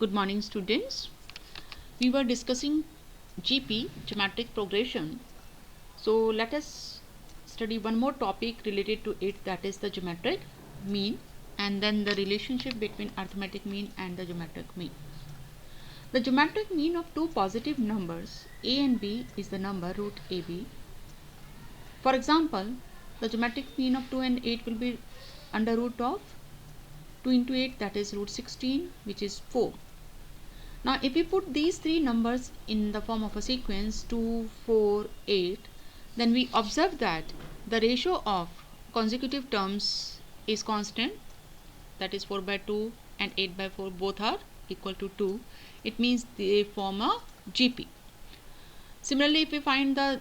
Good morning, students. We were discussing GP, geometric progression. So let us study one more topic related to it, that is the geometric mean, and then the relationship between arithmetic mean and the geometric mean. The geometric mean of two positive numbers a and b is the number root ab. For example, the geometric mean of 2 and 8 will be under root of 2 into 8, that is root 16, which is 4. Now if we put these three numbers in the form of a sequence 2, 4, 8, then we observe that the ratio of consecutive terms is constant, that is 4 by 2 and 8 by 4 both are equal to 2. It means they form a GP. Similarly, if we find the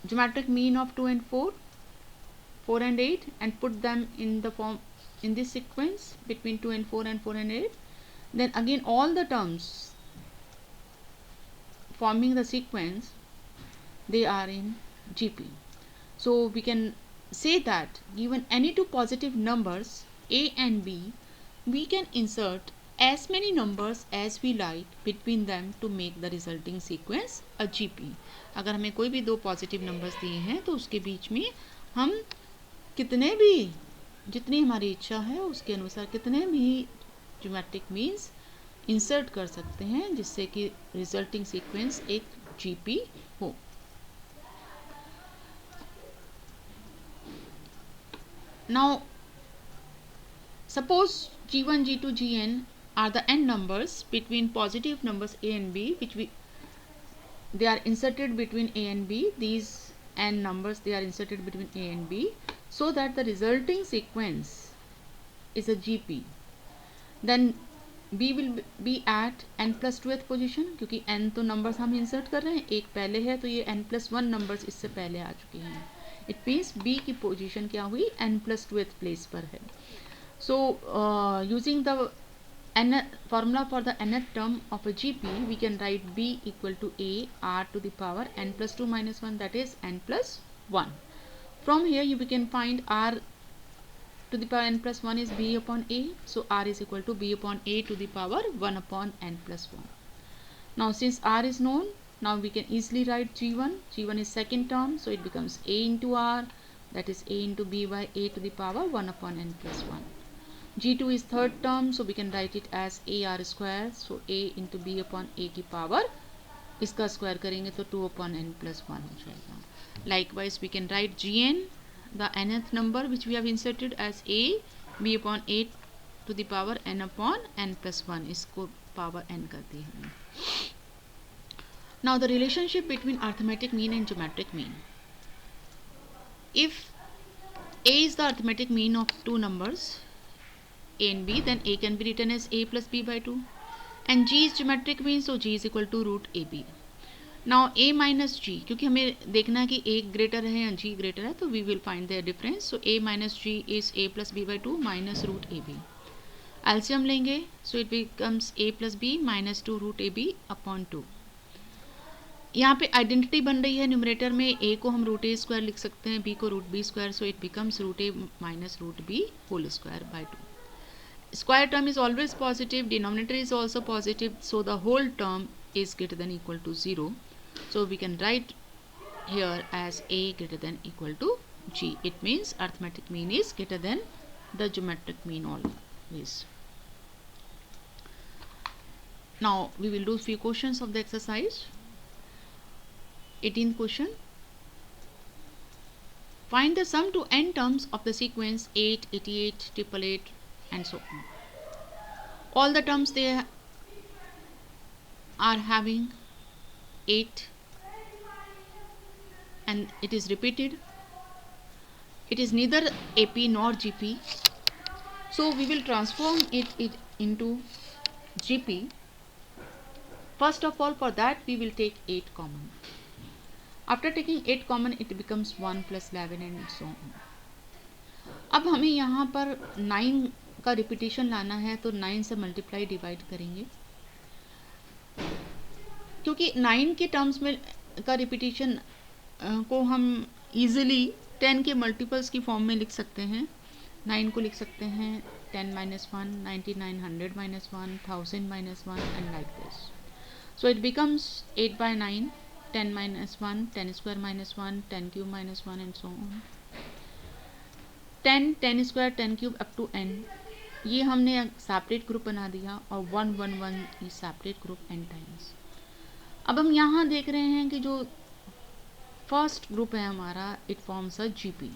geometric mean of 2 and 4, 4 and 8, and put them in the form in this sequence between 2 and 4 and 4 and 8, then again all the terms forming the sequence, they are in GP. So we can say that given any two positive numbers a and b, we can insert as many numbers as we like between them to make the resulting sequence a GP. अगर हमें कोई भी दो positive numbers दिए हैं तो उसके बीच में हम कितने भी, जितनी हमारी इच्छा है उसके अनुसार कितने भी ज्योमेट्रिक मीन्स इंसर्ट कर सकते हैं जिससे कि रिजल्टिंग सीक्वेंस एक जीपी हो. Now suppose g1, g2, gn are the n numbers between positive numbers a and b, which they are inserted between a and b. These n numbers, they are inserted between a and b so that the resulting sequence is a GP. Then b will be at n plus 2th position, क्योंकि n तो numbers हम insert कर रहे हैं, एक पहले है तो ये n plus 1 नंबर्स इससे पहले आ चुके हैं. इट मीन्स b की पोजीशन क्या हुई, n plus 2th प्लेस पर है. So using the formula for the nth term of a GP, we can write b equal to a r to the power n plus 2 minus 1, that is n plus 1. From here we can find r to the power n plus 1 is b upon a, so r is equal to b upon a to the power 1 upon n plus 1. Now since r is known, now we can easily write g1. G1 is second term, so it becomes a into r, that is a into b by a to the power 1 upon n plus 1. g2 is third term, so we can write it as ar square, so a into b upon a की power, इसका square करेंगे तो 2 upon n plus 1 हो जाएगा. Likewise we can write gn, the nth number which we have inserted, as a b upon a to the power n upon n plus 1, इसको power n कर दी हमने. Now the relationship between arithmetic mean and geometric mean. If a is the arithmetic mean of two numbers a and b, then a can be written as a plus b by 2, and g is geometric mean, so g is equal to root ab. Now a minus g, क्योंकि हमें देखना है कि a greater है या g greater है, तो we will find their difference. So a minus g is a plus b by 2 minus root ab. एल्सियम लेंगे, so it becomes a plus b minus 2 root ab upon 2. यहाँ पे identity बन रही है न्यूमरेटर में, a को हम रूट ए square लिख सकते हैं, b को root B square, so it becomes root a minus root b whole square by 2. Square term is always positive, denominator is also positive, so the whole term is greater than equal to 0. So we can write here as a greater than equal to g. It means arithmetic mean is greater than the geometric mean always. Now we will do few questions of the exercise. 18th question. Find the sum to n terms of the sequence 8, 88, 888 and so on. All the terms they are having 8 and it is repeated. It is neither AP nor GP, so we will transform it into GP. First of all, for that we will take 8 common. After taking 8 common, it becomes 1 plus 11 and so on. अब हमें यहाँ पर 9 का repetition लाना है, तो 9 से multiply divide करेंगे, क्योंकि 9 के टर्म्स में का रिपीटेशन को हम इजीली 10 के मल्टीपल्स की फॉर्म में लिख सकते हैं. 9 को लिख सकते हैं 10 minus 1, 99, 100 minus 1, 1000 minus 1, and like this. So it becomes 8 by 9, 10 minus 1, 10 square minus 1, 10 cube minus 1, and so on. 10, 10 square, 10 cube up to n. ये हमने सेपरेट ग्रुप बना दिया और 1 1 1 ये सेपरेट ग्रुप n टाइम्स. अब हम यहाँ देख रहे हैं कि जो फर्स्ट ग्रुप है हमारा, it forms a GP.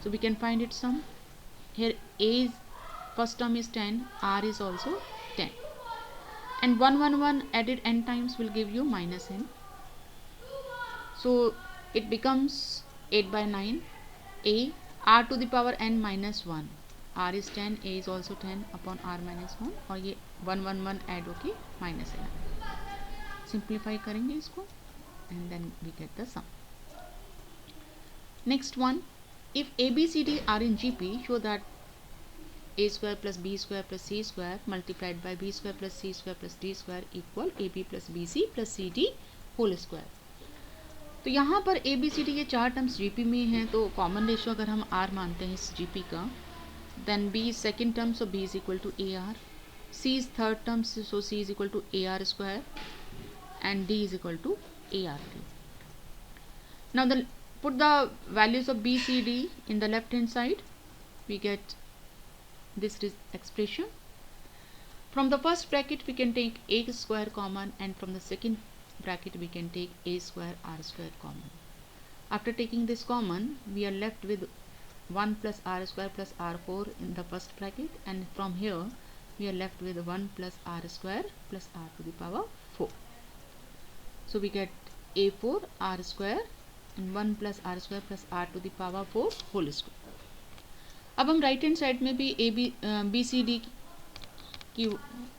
So we can find its sum. Here A is first term is 10, R is also 10, and 1 1 1 added n times will give you minus n. So it becomes 8 by 9 A R to the power n minus 1. R is 10, A is also 10 upon R minus 1, और ये 1 1 1 add होके minus n. Simplify करेंगे इसको and then we get the sum. Next one, if A, B, C, D are in GP, show that A square plus B square plus C square multiplied by B square plus C square plus D square equal AB plus BC plus CD whole square. तो यहाँ पर A, B, C, D ये चार terms GP में हैं, तो common ratio अगर हम R मानते हैं इस GP का, then B is second term, so B is equal to AR. C is third term, so C is equal to AR square, and D is equal to AR cube. Now put the values of B, C, D in the left hand side. We get this expression. From the first bracket we can take A square common, and from the second bracket we can take A square R square common. After taking this common, we are left with 1 plus R square plus R4 in the first bracket, and from here we are left with 1 plus R square plus R to the power 4. So we get A4 R square and 1 plus R square plus R to the power 4 whole square. अब हम right hand side में भी B C D की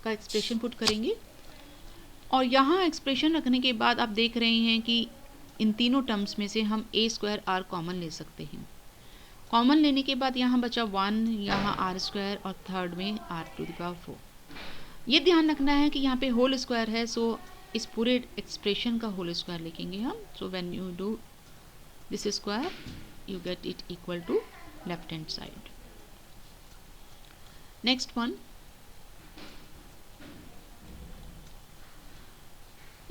का expression put करेंगे, और यहाँ expression रखने के बाद आप देख रहे हैं कि इन तीनों टर्म्स में से हम A स्क्वायर R कॉमन ले सकते हैं. कॉमन लेने के बाद यहाँ बचा 1, यहाँ R स्क्वायर, और थर्ड में R टू द पावर 4. ये ध्यान रखना है कि यहाँ पे होल स्क्वायर है, सो इस पूरे एक्सप्रेशन का होल स्क्वायर लिखेंगे हम. So when you do this square you get it equal to left hand side. Next one,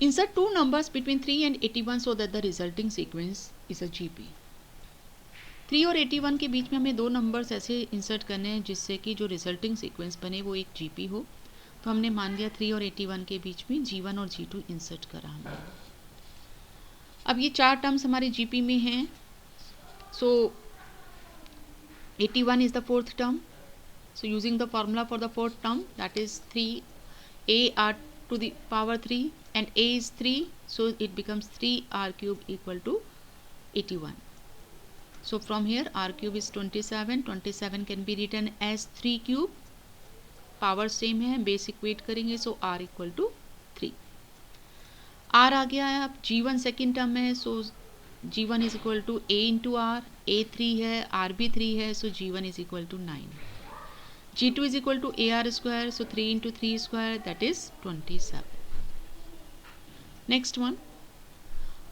insert two numbers between 3 and 81 so that the resulting sequence is a GP. 3 और 81 के बीच में हमें दो numbers ऐसे insert करने हैं जिससे कि जो रिजल्टिंग सीक्वेंस बने वो एक GP हो. तो हमने मान लिया 3 और 81 के बीच में G1 और G2 इंसर्ट करा हमने. अब ये चार टर्म्स हमारे GP में हैं. सो 81 is the fourth term. So using the formula for the fourth term, that is 3 AR to the power 3, and A is 3, so it becomes 3R cube equal to 81. So from here R cube is 27. 27 can be written as 3 cube. Power same है, base equate करेंगे, so R equal to 3. R आ गया है. अब G1 second term है, so G1 is equal to A into R. A 3 है, R भी 3 है, so G1 is equal to 9. G2 is equal to AR square, so 3 into 3 square, that is 27. Next one,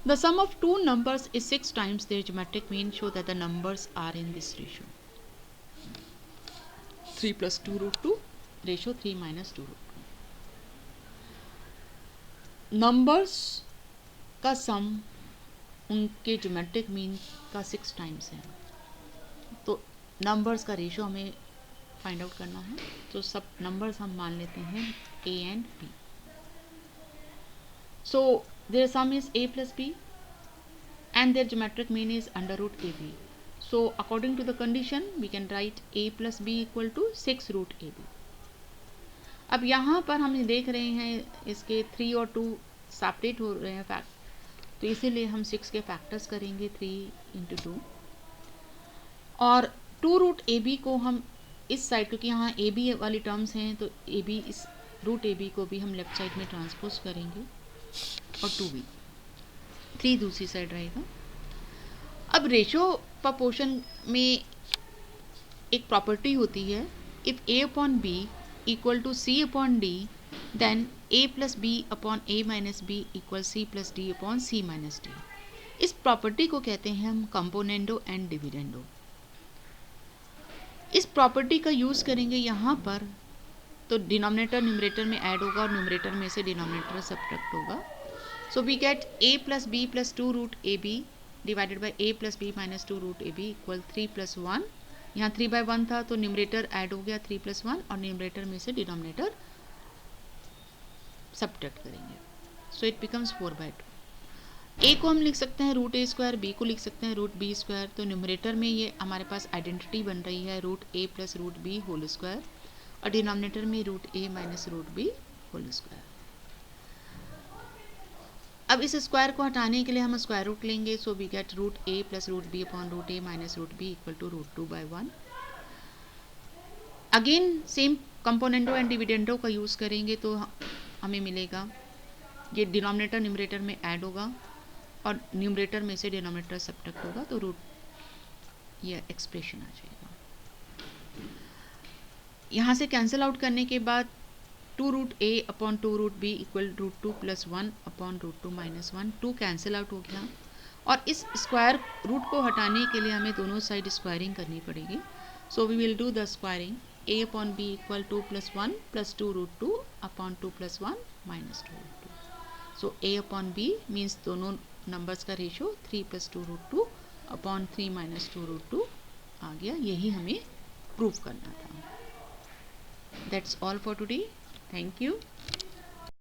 the sum of two numbers is 6 times their geometric mean. Show that the numbers are in this ratio. 3 plus 2 root 2, ratio 3 minus 2 root 2. Numbers का sum उनके geometric mean का 6 times है. तो numbers का ratio हमें find out करना है. तो सब नंबर्स हम मान लेते हैं A and B. So their sum is A plus B and their geometric mean is under root AB. So according to the condition we can write A plus B equal to 6 root AB. अब यहाँ पर हम देख रहे हैं इसके 3 और 2 separate हो रहे हैं फैक्ट, तो इसीलिए हम 6 के फैक्टर्स करेंगे 3 इंटू 2, और 2 रूट AB को हम इस साइड, क्योंकि यहाँ ए बी वाली टर्म्स हैं, तो ए बी इस रूट ए बी को भी हम लेफ्ट साइड में ट्रांसपोज करेंगे, और 2b 3 दूसरी साइड रहेगा. अब रेशियो प्रपोर्शन में एक प्रॉपर्टी होती है, if A upon B equal to C upon D, then A plus B upon A minus B equal C plus D upon C minus D. इस प्रॉपर्टी को कहते हैं हम कंपोनेंडो एंड डिविडेंडो. इस प्रॉपर्टी का use करेंगे यहाँ पर, तो डिनोमिनेटर न्यूमरेटर में ऐड होगा और न्यूमरेटर में से डिनोमिनेटर सब्ट्रैक्ट होगा. So we get a plus B plus 2 root A B divided by a plus B minus 2 root A B equal 3 plus 1. यहाँ 3/1 था तो न्यूमरेटर ऐड हो गया 3 प्लस 1 और न्यूमरेटर में से डिनोमिनेटर सब्ट्रैक्ट करेंगे. So it becomes 4/2. a को हम लिख सकते हैं रूट ए स्क्वायर, बी को लिख सकते हैं रूट बी स्क्वायर. तो न्यूमरेटर में ये हमारे पास आइडेंटिटी बन रही है root A plus root B whole square और डिनोमिनेटर में root A minus root B whole square. अब इस स्क्वायर को हटाने के लिए हम स्क्वायर रूट लेंगे. So we get root A plus root B upon root A minus root B equal to root 2/1. Again same componendo and dividendo का use करेंगे तो हमें मिलेगा ये डिनोमिनेटर न्यूमरेटर में ऐड होगा और न्यूमरेटर में से डिनोमिनेटर सब्ट्रैक्ट होगा तो रूट ये एक्सप्रेशन आ जाएगा. यहाँ से कैंसिल आउट करने के बाद 2 root A upon 2 root B equal root 2 plus 1 upon root 2 minus 1. 2 cancel out हो गया और इस स्क्वायर रूट को हटाने के लिए हमें दोनों साइड स्क्वायरिंग करनी पड़ेगी. So we will do the squaring. a upon B equal 2 plus 1 plus 2 root 2 upon 2 plus 1 minus 2 root 2. So a upon B means दोनों नंबर्स का ratio 3 plus 2 root 2 upon 3 minus 2 root 2 आ गया. यही हमें prove करना था. That's all for today. Thank you.